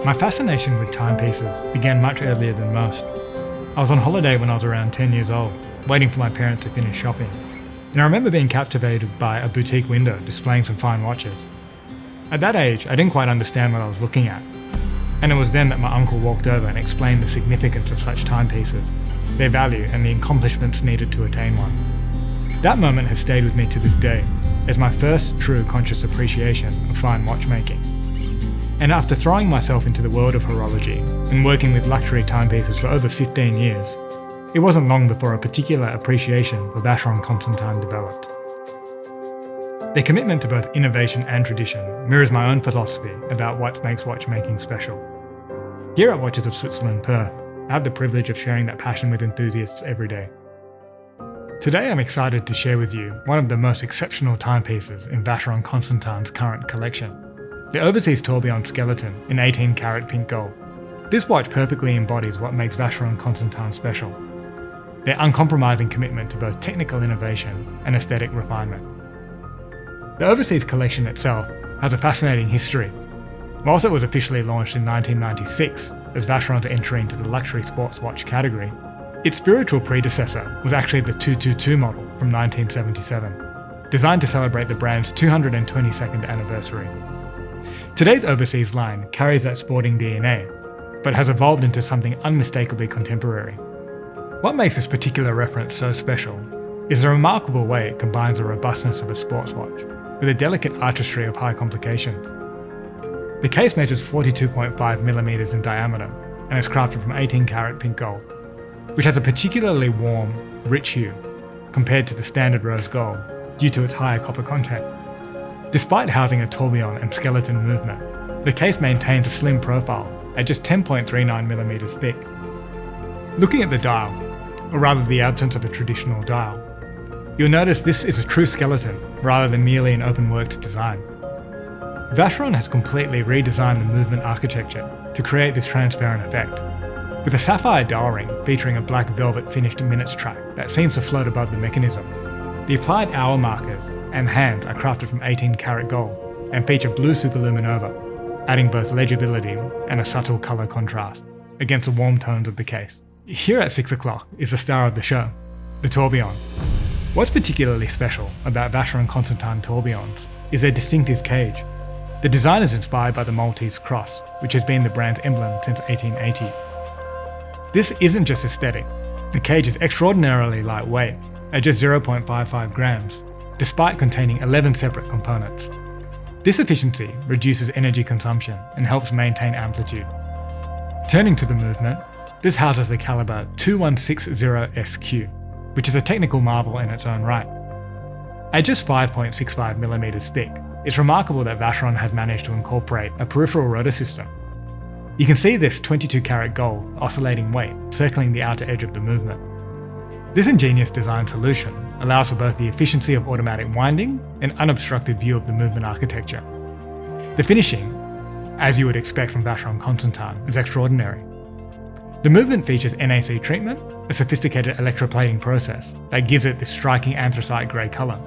My fascination with timepieces began much earlier than most. I was on holiday when I was around 10 years old, waiting for my parents to finish shopping. And I remember being captivated by a boutique window displaying some fine watches. At that age, I didn't quite understand what I was looking at. And it was then that my uncle walked over and explained the significance of such timepieces, their value and the accomplishments needed to attain one. That moment has stayed with me to this day as my first true conscious appreciation of fine watchmaking. And after throwing myself into the world of horology and working with luxury timepieces for over 15 years, it wasn't long before a particular appreciation for Vacheron Constantin developed. Their commitment to both innovation and tradition mirrors my own philosophy about what makes watchmaking special. Here at Watches of Switzerland, Perth, I have the privilege of sharing that passion with enthusiasts every day. Today I'm excited to share with you one of the most exceptional timepieces in Vacheron Constantin's current collection, the Overseas Tourbillon skeleton in 18 karat pink gold. This watch perfectly embodies what makes Vacheron Constantin special, their uncompromising commitment to both technical innovation and aesthetic refinement. The Overseas collection itself has a fascinating history. Whilst it was officially launched in 1996 as Vacheron's entry into the luxury sports watch category, its spiritual predecessor was actually the 222 model from 1977, designed to celebrate the brand's 222nd anniversary. Today's Overseas line carries that sporting DNA, but has evolved into something unmistakably contemporary. What makes this particular reference so special is the remarkable way it combines the robustness of a sports watch with a delicate artistry of high complications. The case measures 42.5mm in diameter and is crafted from 18 karat pink gold, which has a particularly warm, rich hue compared to the standard rose gold due to its higher copper content. Despite housing a tourbillon and skeleton movement, the case maintains a slim profile at just 10.39mm thick. Looking at the dial, or rather the absence of a traditional dial, you'll notice this is a true skeleton rather than merely an open-worked design. Vacheron has completely redesigned the movement architecture to create this transparent effect, with a sapphire dial ring featuring a black velvet finished minutes track that seems to float above the mechanism. The applied hour markers and hands are crafted from 18 karat gold and feature blue superluminova, adding both legibility and a subtle colour contrast against the warm tones of the case. Here at 6 o'clock is the star of the show, the tourbillon. What's particularly special about Vacheron Constantin tourbillons is their distinctive cage. The design is inspired by the Maltese cross, which has been the brand's emblem since 1880. This isn't just aesthetic. The cage is extraordinarily lightweight, at just 0.55 grams, despite containing 11 separate components. This efficiency reduces energy consumption and helps maintain amplitude. Turning to the movement, this houses the caliber 2160SQ, which is a technical marvel in its own right. At just 5.65mm thick, it's remarkable that Vacheron has managed to incorporate a peripheral rotor system. You can see this 22 karat gold oscillating weight circling the outer edge of the movement. This ingenious design solution allows for both the efficiency of automatic winding and unobstructed view of the movement architecture. The finishing, as you would expect from Vacheron Constantin, is extraordinary. The movement features NAC treatment, a sophisticated electroplating process that gives it this striking anthracite grey colour.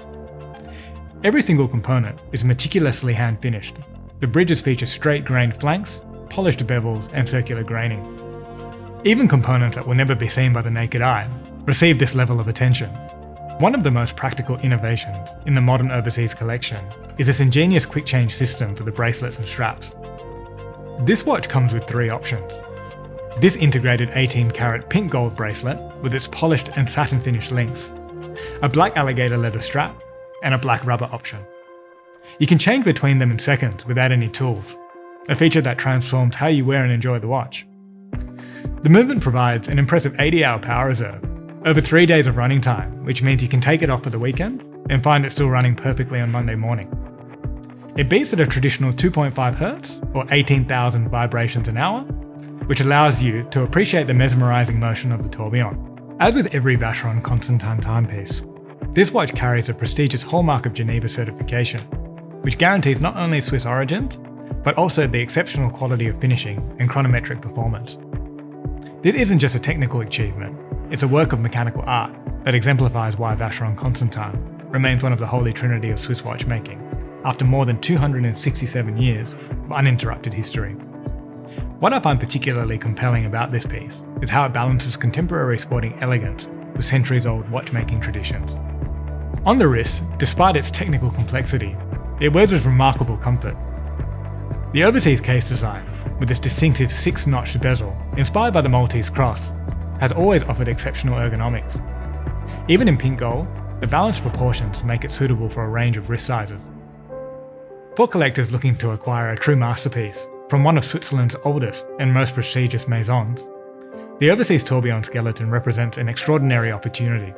Every single component is meticulously hand-finished. The bridges feature straight-grained flanks, polished bevels, and circular graining. Even components that will never be seen by the naked eye receive this level of attention. One of the most practical innovations in the modern Overseas collection is this ingenious quick-change system for the bracelets and straps. This watch comes with 3 options. This integrated 18 karat pink gold bracelet with its polished and satin finished links, a black alligator leather strap, and a black rubber option. You can change between them in seconds without any tools, a feature that transforms how you wear and enjoy the watch. The movement provides an impressive 80-hour power reserve, over 3 days of running time, which means you can take it off for the weekend and find it still running perfectly on Monday morning. It beats at a traditional 2.5 Hz or 18,000 vibrations an hour, which allows you to appreciate the mesmerising motion of the tourbillon. As with every Vacheron Constantin timepiece, this watch carries a prestigious Hallmark of Geneva certification, which guarantees not only Swiss origins, but also the exceptional quality of finishing and chronometric performance. This isn't just a technical achievement, it's a work of mechanical art that exemplifies why Vacheron Constantin remains one of the holy trinity of Swiss watchmaking, after more than 267 years of uninterrupted history. What I find particularly compelling about this piece is how it balances contemporary sporting elegance with centuries-old watchmaking traditions. On the wrist, despite its technical complexity, it wears with remarkable comfort. The overseas case design, with its distinctive 6-notched bezel, inspired by the Maltese cross, has always offered exceptional ergonomics. Even in pink gold, the balanced proportions make it suitable for a range of wrist sizes. For collectors looking to acquire a true masterpiece from one of Switzerland's oldest and most prestigious maisons, the overseas tourbillon skeleton represents an extraordinary opportunity.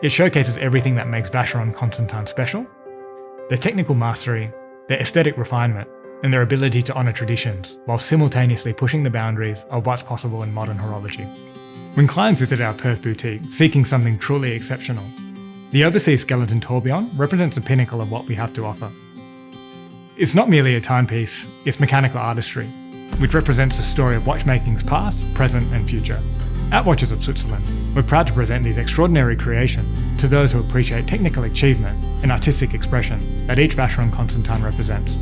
It showcases everything that makes Vacheron Constantin special: their technical mastery, their aesthetic refinement, and their ability to honour traditions while simultaneously pushing the boundaries of what's possible in modern horology. When clients visit our Perth boutique seeking something truly exceptional, the overseas skeleton tourbillon represents the pinnacle of what we have to offer. It's not merely a timepiece, it's mechanical artistry, which represents the story of watchmaking's past, present and future. At Watches of Switzerland, we're proud to present these extraordinary creations to those who appreciate technical achievement and artistic expression that each Vacheron Constantin represents.